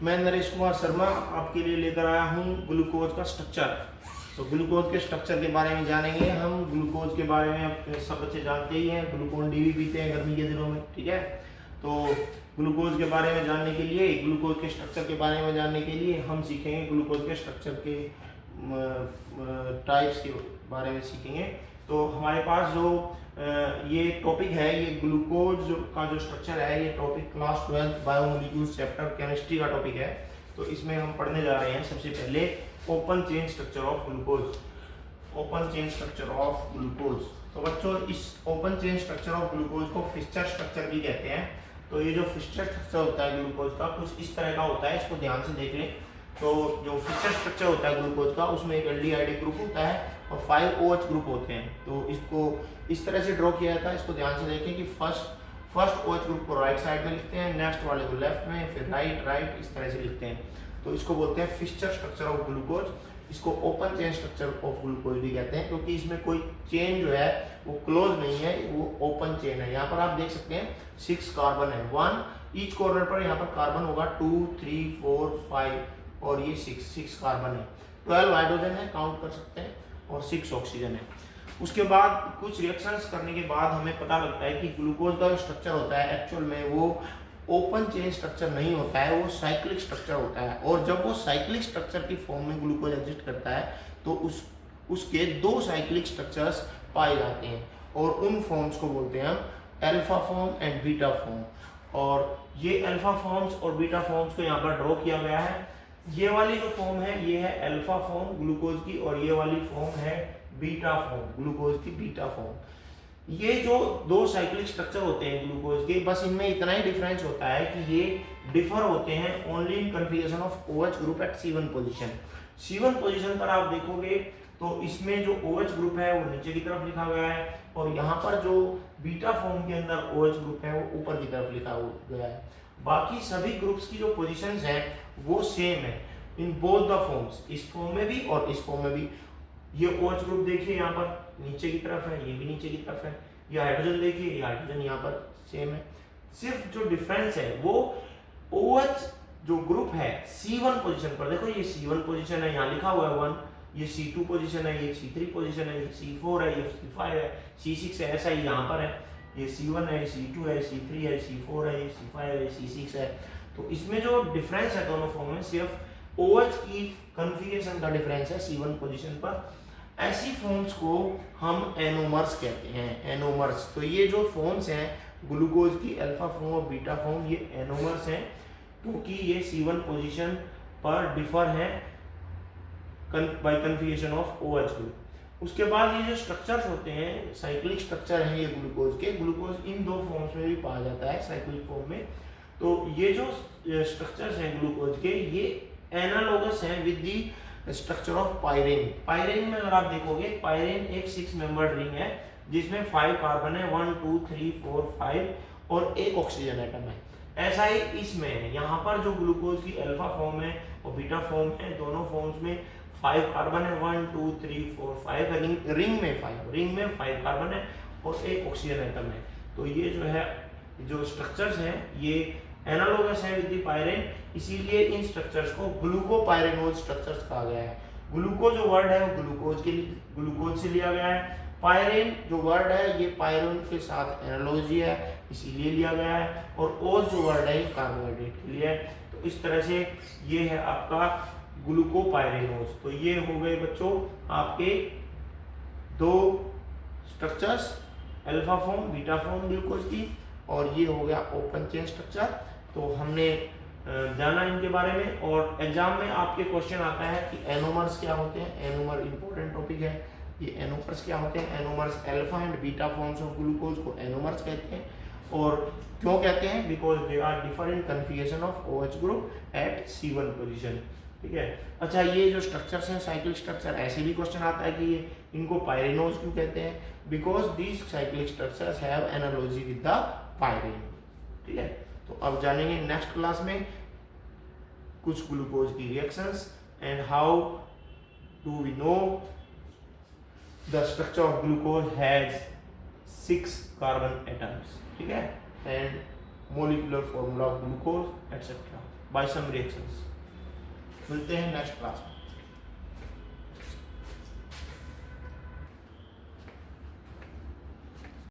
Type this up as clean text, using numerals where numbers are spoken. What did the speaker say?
मैं नरेश कुमार शर्मा आपके लिए लेकर आया हूँ ग्लूकोज का स्ट्रक्चर। तो ग्लूकोज के स्ट्रक्चर के बारे में जानेंगे हम। ग्लूकोज के बारे में अपने सब बच्चे जानते ही हैं, ग्लूकोन डी भी पीते हैं गर्मी के दिनों में, ठीक है। तो ग्लूकोज के बारे में जानने के लिए, ग्लूकोज के स्ट्रक्चर के बारे में जानने के लिए हम सीखेंगे ग्लूकोज के स्ट्रक्चर के टाइप्स के बारे में सीखेंगे। तो हमारे पास जो ये टॉपिक है, ये ग्लूकोज का जो स्ट्रक्चर है, ये topic class 12 biomolecules chapter chemistry का टॉपिक है। तो इसमें हम पढ़ने जा रहे हैं सबसे पहले open chain structure of glucose. Open chain structure of glucose. तो बच्चों, इस open chain structure of glucose को फिस्चर स्ट्रक्चर भी कहते हैं। तो ये जो फिस्चर स्ट्रक्चर होता है ग्लूकोज का, कुछ इस तरह का होता है, इसको ध्यान से देख लें। तो जो फिस्चर स्ट्रक्चर होता है ग्लूकोज का, उसमें एक एल्डिहाइड ग्रुप होता है और 5 OH ग्रुप होते हैं। तो इसको इस तरह से ड्रॉ किया जाता है। इसको ध्यान से देखें कि फर्स्ट OH ग्रुप को राइट साइड में लिखते हैं, नेक्स्ट वाले को लेफ्ट में, फिर राइट इस तरह से लिखते हैं। तो इसको बोलते हैं फिस्चर स्ट्रक्चर ऑफ ग्लूकोज। इसको open chain structure of glucose भी कहते हैं, क्योंकि इसमें कोई चेन जो है वो क्लोज नहीं है, वो ओपन चेन है। यहाँ पर आप देख सकते हैं 6 कार्बन है, 1 ईच कॉर्नर पर। यहाँ पर कार्बन होगा 2 3 4 5 और ये 6 कार्बन है। 12 हाइड्रोजन है, काउंट कर सकते हैं, और 6 ऑक्सीजन है। उसके बाद कुछ रिएक्शंस करने के बाद हमें पता लगता है कि ग्लूकोज का जो स्ट्रक्चर होता है एक्चुअल में वो ओपन चेन स्ट्रक्चर नहीं होता है, वो साइक्लिक स्ट्रक्चर होता है। और जब वो साइक्लिक स्ट्रक्चर की फॉर्म में ग्लूकोज एग्जिस्ट करता है तो उसके 2 साइक्लिक स्ट्रक्चर्स पाए जाते हैं, और उन फॉर्म्स को बोलते हैं हम alpha form and beta form. और ये अल्फा फॉर्म्स और बीटा फॉर्म्स को यहाँ पर ड्रॉ किया गया है। ये वाली जो फॉर्म है ये है अल्फा फॉर्म ग्लूकोज की, और ये वाली फॉर्म है बीटा फॉर्म ग्लूकोज की, बीटा फॉर्म। ये जो 2 साइक्लिक स्ट्रक्चर होते हैं ग्लूकोज के, बस इनमें इतना ही डिफरेंस होता है कि ये डिफर होते हैं only in configuration of OH group at C1 पोजीशन। C1 पोजीशन पर आप देखोगे तो इसमें जो OH ग्रुप है वो नीचे की तरफ लिखा गया है, और यहाँ पर जो बीटा फॉर्म के अंदर OH ग्रुप है वो ऊपर की तरफ लिखा गया है। बाकी सभी ग्रुप्स की जो पोजीशंस हैं वो सेम है इन बोथ द फॉर्म्स, इस फॉर्म में भी और इस फॉर्म में भी। ये OH ग्रुप देखिए यहाँ पर नीचे की तरफ है, ये भी नीचे की तरफ है। ये हाइड्रोजन देखिए, ये हाइड्रोजन यहाँ पर सेम है। सिर्फ जो डिफरेंस है वो OH जो ग्रुप है C1 पोजीशन पर, देखो ये C1 पोजीशन है, यहाँ लिखा हुआ है 1, ये C2 पोजीशन है, ये C3 पोजीशन है, ये C4 है, ये C5 है, C6 है, ऐसा ही यहाँ पर है। ये C1 है, C2 है, C3 है, C4 है, ये C5 है, C6 है। तो इसमें जो डिफरेंस है दोनों फॉर्म में सिर्फ OH की कन्फिगरेशन का डिफरेंस है C1 पोजीशन पर। ऐसी फॉर्म्स को हम एनोमर्स कहते हैं, एनोमर्स। तो ये जो फॉर्म्स हैं ग्लूकोज की, अल्फा फॉर्म और बीटा फॉर्म, ये एनोमर्स हैं, क्योंकि ये C1 पोजीशन पर डिफर है by configuration of OH group. उसके बाद ये जो स्ट्रक्चर्स होते हैं, साइक्लिक स्ट्रक्चर हैं ये ग्लूकोज के। ग्लूकोज इन 2 फॉर्म्स में भी पाया जाता है, साइक्लिक फॉर्म में। तो ये जो स्ट्रक्चर्स हैं ग्लूकोज के, ये एनालोगस हैं विद दी स्ट्रक्चर ऑफ पायरेन। पायरेन में अगर आप देखोगे, पायरेन एक 6 मेंबर्ड रिंग है जिसमें 5 कार्बन है, 1 2 3 4 5 और 1 ऑक्सीजन एटम है। ऐसा ही इसमें है, यहाँ पर जो ग्लूकोज की अल्फा फॉर्म है और बीटा फॉर्म है, दोनों फॉर्म्स में 5 कार्बन है, 1 2 3 4 5 रिंग में 5 कार्बन है और 1 ऑक्सीजन एटम है। तो ये जो है जो स्ट्रक्चर्स हैं ये एनालोगस है विद द पायरेन, इसीलिए इन स्ट्रक्चर्स को ग्लूकोपायरेनोज स्ट्रक्चर्स कहा गया है। ग्लूको जो वर्ड है वो ग्लूकोज से लिया गया है। पायरेन जो वर्ड है ये पायरेन के साथ एनालॉजी है, इसीलिए लिया गया है। और ओज जो वर्ड है ये कार्बोहाइड्रेट के लिए है। तो इस तरह से ये है आपका ग्लूकोपायरेनोज। तो ये हो गए बच्चों आपके 2 structures, alpha form beta form glucose की, और ये हो गया ओपन चेन स्ट्रक्चर। तो हमने जाना इनके बारे में। और एग्जाम में आपके क्वेश्चन आता है कि एनोमर्स क्या होते हैं। एनोमर इंपॉर्टेंट टॉपिक है। ये एनोमर्स क्या होते हैं? Anomers alpha and beta forms of glucose को एनोमर्स कहते हैं। और क्यों कहते हैं? Because they are different configuration of OH group at C1 position. ठीक है। अच्छा, ये जो स्ट्रक्चर्स हैं साइक्लिक स्ट्रक्चर, ऐसे भी क्वेश्चन आता है कि ये इनको पायरेनोज क्यों कहते हैं? Because these cyclic structures have analogy with the pyran. ठीक है। तो अब जानेंगे नेक्स्ट क्लास में कुछ ग्लूकोज की reactions and how do we know the structure of glucose has 6 carbon atoms. ठीक है। And molecular formula of glucose etcetera. By some reactions. मिलते हैं नेक्स्ट क्लास में।